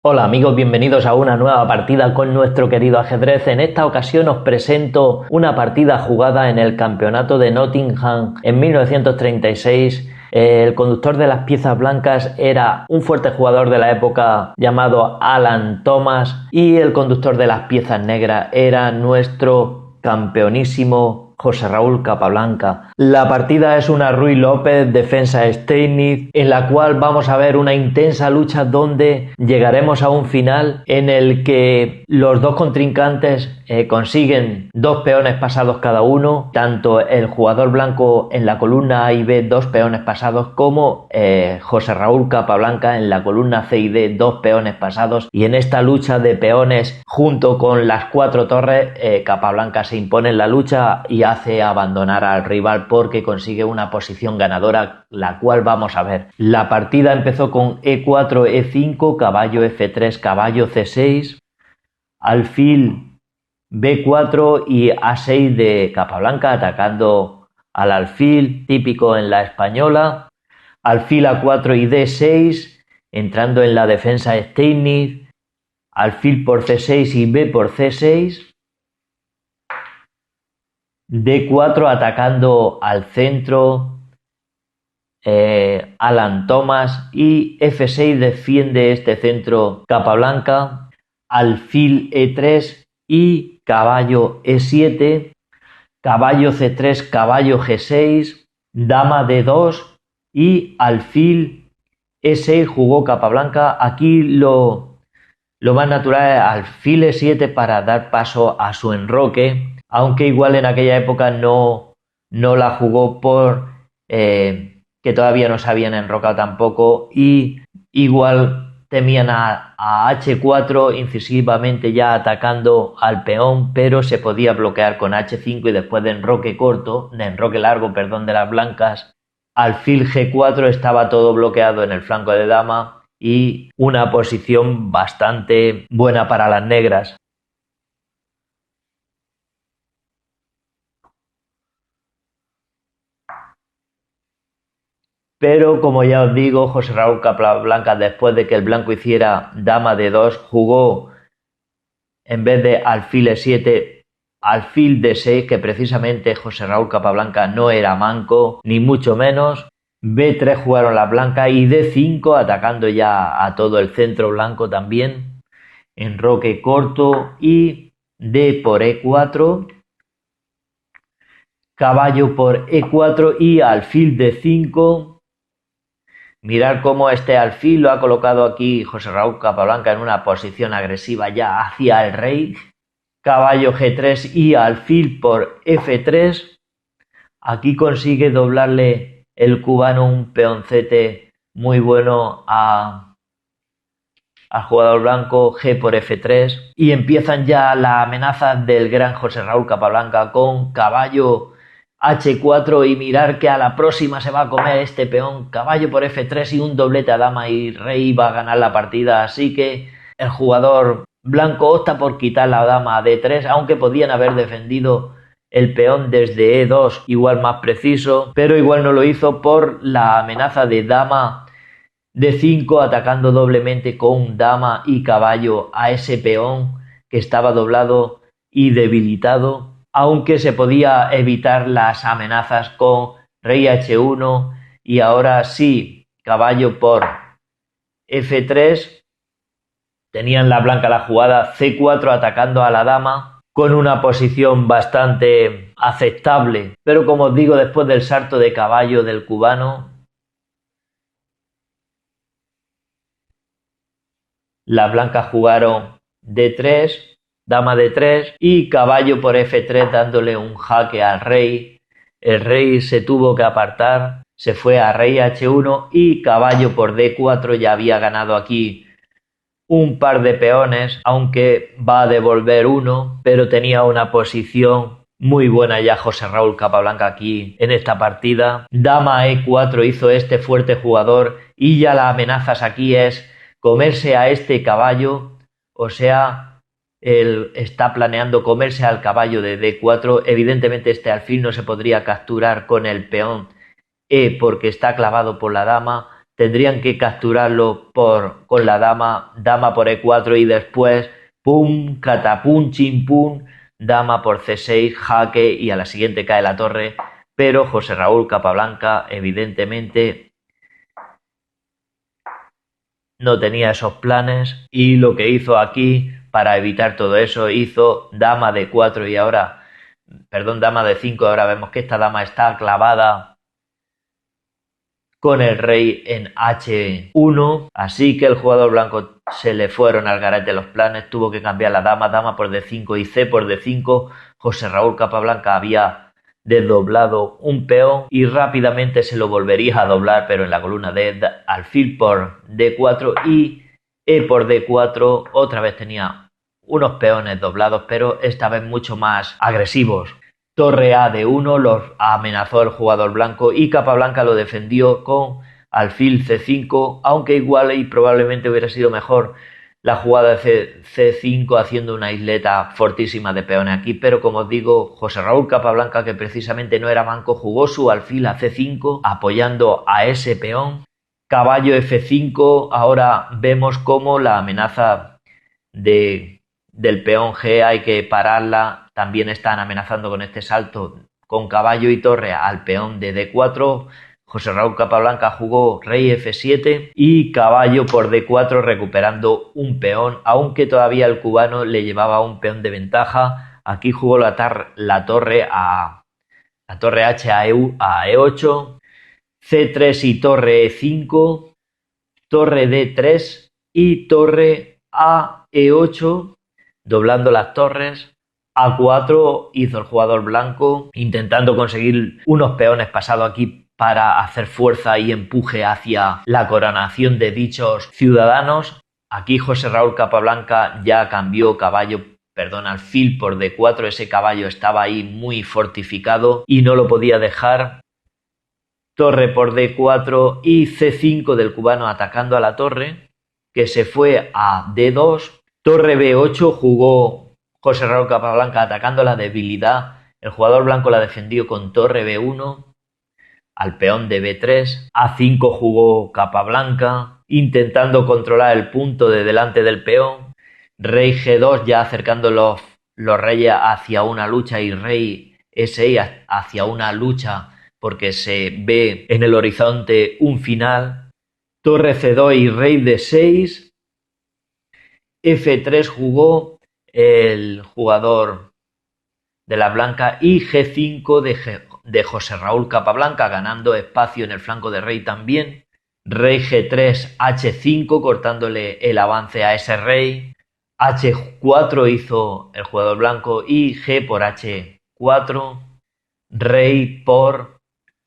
Hola amigos, bienvenidos a una nueva partida con nuestro querido ajedrez. En esta ocasión os presento una partida jugada en el campeonato de Nottingham en 1936. El conductor de las piezas blancas era un fuerte jugador de la época llamado Alan Thomas y el conductor de las piezas negras era nuestro campeonísimo José Raúl Capablanca. La partida es una Ruy López defensa Steinitz, en la cual vamos a ver una intensa lucha donde llegaremos a un final en el que los dos contrincantes consiguen dos peones pasados cada uno, tanto el jugador blanco en la columna A y B dos peones pasados como José Raúl Capablanca en la columna C y D dos peones pasados, y en esta lucha de peones junto con las cuatro torres Capablanca se impone en la lucha y hace abandonar al rival porque consigue una posición ganadora, la cual vamos a ver. La partida empezó con E4, E5, caballo F3, caballo C6, alfil B4 y A6 de Capablanca atacando al alfil, típico en la española, alfil A4 y D6 entrando en la defensa Steinitz, alfil por C6 y B por C6, D4 atacando al centro Alan Thomas y F6 defiende este centro Capablanca, alfil E3 y caballo E7, caballo C3, caballo G6, dama D2 y alfil E6 jugó Capablanca. Aquí lo más natural es alfil E7 para dar paso a su enroque, aunque igual en aquella época no la jugó por que todavía no se habían enrocado tampoco, y igual temían a H4 incisivamente ya atacando al peón, pero se podía bloquear con H5 y después de enroque largo de las blancas, alfil G4 estaba todo bloqueado en el flanco de dama y una posición bastante buena para las negras. Pero como ya os digo, José Raúl Capablanca, después de que el blanco hiciera dama D2, jugó en vez de alfil E7, alfil D6, que precisamente José Raúl Capablanca no era manco, ni mucho menos. B3 jugaron las blancas y D5 atacando ya a todo el centro blanco también. Enroque corto y D por E4. Caballo por E4 y alfil D5. Mirar cómo este alfil lo ha colocado aquí José Raúl Capablanca en una posición agresiva ya hacia el rey. Caballo G3 y alfil por F3. Aquí consigue doblarle el cubano un peoncete muy bueno al jugador blanco, G por F3. Y empiezan ya las amenazas del gran José Raúl Capablanca con caballo H4 y mirar que a la próxima se va a comer este peón, caballo por F3 y un doblete a dama y rey va a ganar la partida. Así que el jugador blanco opta por quitar la dama a D3, aunque podían haber defendido el peón desde E2 igual más preciso, pero igual no lo hizo por la amenaza de dama D5 atacando doblemente con dama y caballo a ese peón que estaba doblado y debilitado, aunque se podía evitar las amenazas con rey H1 y ahora sí, caballo por F3. Tenían la blanca la jugada C4 atacando a la dama con una posición bastante aceptable, pero como os digo, después del salto de caballo del cubano, las blancas jugaron D3, dama D3 y caballo por F3 dándole un jaque al rey. El rey se tuvo que apartar, se fue a rey H1 y caballo por D4 ya había ganado aquí un par de peones, aunque va a devolver uno, pero tenía una posición muy buena ya José Raúl Capablanca aquí en esta partida. Dama E4 hizo este fuerte jugador y ya las amenazas aquí es comerse a este caballo, o sea, él está planeando comerse al caballo de D4. Evidentemente este alfil no se podría capturar con el peón E porque está clavado por la dama. tendrían que capturarlo con la dama, dama por E4 y después pum, catapum, chimpum, dama por C6, jaque y a la siguiente cae la torre, pero José Raúl Capablanca evidentemente no tenía esos planes y lo que hizo aquí para evitar todo eso, hizo dama de 4 y ahora, perdón, dama de 5, ahora vemos que esta dama está clavada con el rey en H1, así que el jugador blanco se le fueron al garete los planes, tuvo que cambiar la dama, dama por D5 y C por D5, José Raúl Capablanca había desdoblado un peón y rápidamente se lo volvería a doblar, pero en la columna D, alfil por D4 y E por D4, otra vez tenía unos peones doblados, pero esta vez mucho más agresivos. Torre A de 1 los amenazó el jugador blanco y Capablanca lo defendió con alfil C5, aunque igual y probablemente hubiera sido mejor la jugada de C5 haciendo una isleta fortísima de peones aquí, pero como os digo, José Raúl Capablanca, que precisamente no era manco, jugó su alfil a C5 apoyando a ese peón. Caballo F5, ahora vemos cómo la amenaza del peón G hay que pararla. También están amenazando con este salto con caballo y torre al peón de D4. José Raúl Capablanca jugó rey F7 y caballo por D4 recuperando un peón, aunque todavía el cubano le llevaba un peón de ventaja. Aquí jugó la torre H a E8, C3 y torre E5, torre D3 y torre a E8, doblando las torres. A4 hizo el jugador blanco, intentando conseguir unos peones pasados aquí para hacer fuerza y empuje hacia la coronación de dichos ciudadanos. Aquí José Raúl Capablanca ya cambió alfil por D4, ese caballo estaba ahí muy fortificado y no lo podía dejar. Torre por D4 y C5 del cubano atacando a la torre, que se fue a D2. Torre B8 jugó José Raúl Capablanca atacando la debilidad. El jugador blanco la defendió con torre B1 al peón de B3. A5 jugó Capablanca intentando controlar el punto de delante del peón. Rey G2 ya acercando los reyes hacia una lucha y rey S6 hacia una lucha porque se ve en el horizonte un final. Torre C2 y rey D6. F3 jugó el jugador de la blanca y G5 de José Raúl Capablanca, ganando espacio en el flanco de rey también. Rey G3, H5, cortándole el avance a ese rey. H4 hizo el jugador blanco y G por H4. Rey por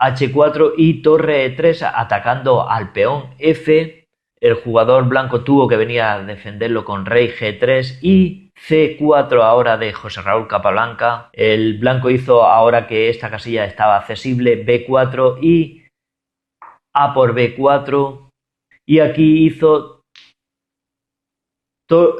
H4 y torre E3 atacando al peón F. El jugador blanco tuvo que venir a defenderlo con rey G3 y C4 ahora de José Raúl Capablanca. El blanco hizo, ahora que esta casilla estaba accesible, B4 y A por B4. Y aquí hizo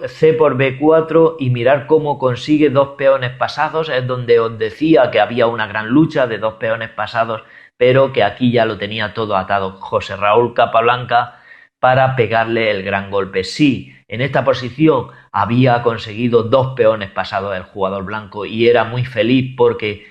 C por B4 y mirar cómo consigue dos peones pasados. Es donde os decía que había una gran lucha de dos peones pasados, pero que aquí ya lo tenía todo atado José Raúl Capablanca para pegarle el gran golpe. Sí, en esta posición había conseguido dos peones pasados el jugador blanco y era muy feliz porque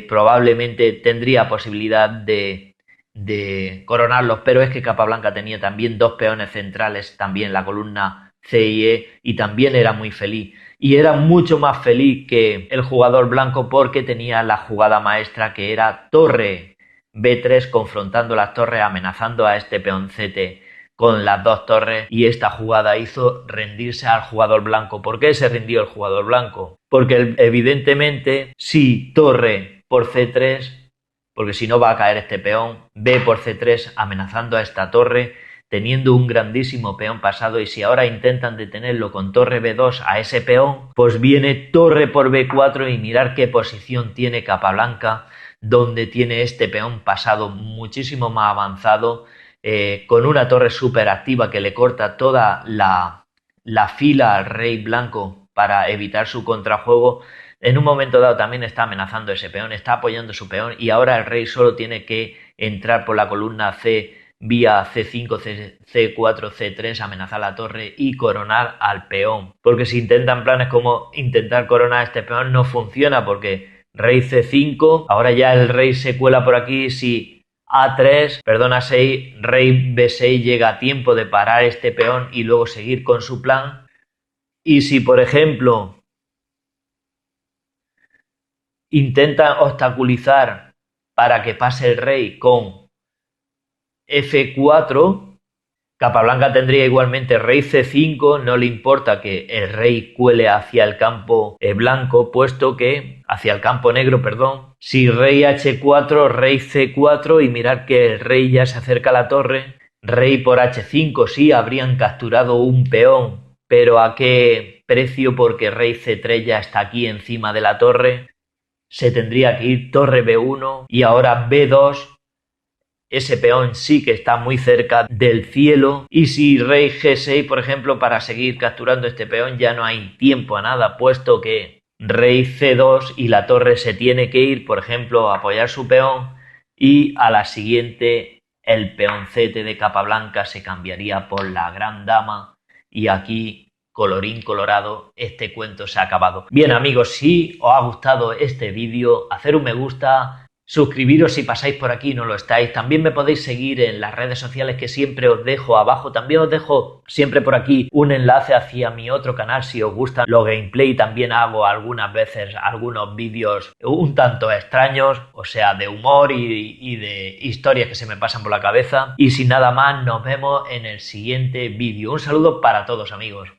probablemente tendría posibilidad de coronarlos, pero es que Capablanca tenía también dos peones centrales, también la columna C y E, y también era muy feliz. Y era mucho más feliz que el jugador blanco porque tenía la jugada maestra, que era torre B3 confrontando las torres, amenazando a este peoncete con las dos torres, y esta jugada hizo rendirse al jugador blanco. ¿Por qué se rindió el jugador blanco? Porque evidentemente si torre por C3, porque si no va a caer este peón, B por C3 amenazando a esta torre, teniendo un grandísimo peón pasado, y si ahora intentan detenerlo con torre B2 a ese peón, pues viene torre por B4 y mirar qué posición tiene Capablanca, donde tiene este peón pasado muchísimo más avanzado, con una torre súper activa que le corta toda la fila al rey blanco para evitar su contrajuego. En un momento dado también está amenazando ese peón, está apoyando su peón, y ahora el rey solo tiene que entrar por la columna C vía C5, C4, C3, amenazar la torre y coronar al peón. Porque si intentan planes como intentar coronar a este peón no funciona, porque rey C5, ahora ya el rey se cuela por aquí, si A6, rey B6 llega a tiempo de parar este peón y luego seguir con su plan. Y si por ejemplo intentan obstaculizar para que pase el rey con F4, Capablanca tendría igualmente rey C5, no le importa que el rey cuele hacia el campo blanco, puesto que hacia el campo negro, perdón. Si rey H4, rey C4 y mirar que el rey ya se acerca a la torre. Rey por H5, sí, habrían capturado un peón, pero ¿a qué precio? Porque rey C3 ya está aquí encima de la torre. Se tendría que ir torre B1 y ahora B2. Ese peón sí que está muy cerca del cielo. Y si rey G6, por ejemplo, para seguir capturando este peón ya no hay tiempo a nada, puesto que rey C2 y la torre se tiene que ir, por ejemplo, a apoyar su peón, y a la siguiente el peoncete de Capablanca se cambiaría por la gran dama y aquí, colorín colorado, este cuento se ha acabado. Bien amigos, si os ha gustado este vídeo, hacer un me gusta, suscribiros si pasáis por aquí y no lo estáis. También me podéis seguir en las redes sociales que siempre os dejo abajo. También os dejo siempre por aquí un enlace hacia mi otro canal si os gustan los gameplay. También hago algunas veces algunos vídeos un tanto extraños, o sea, de humor y de historias que se me pasan por la cabeza. Y sin nada más, nos vemos en el siguiente vídeo. Un saludo para todos amigos.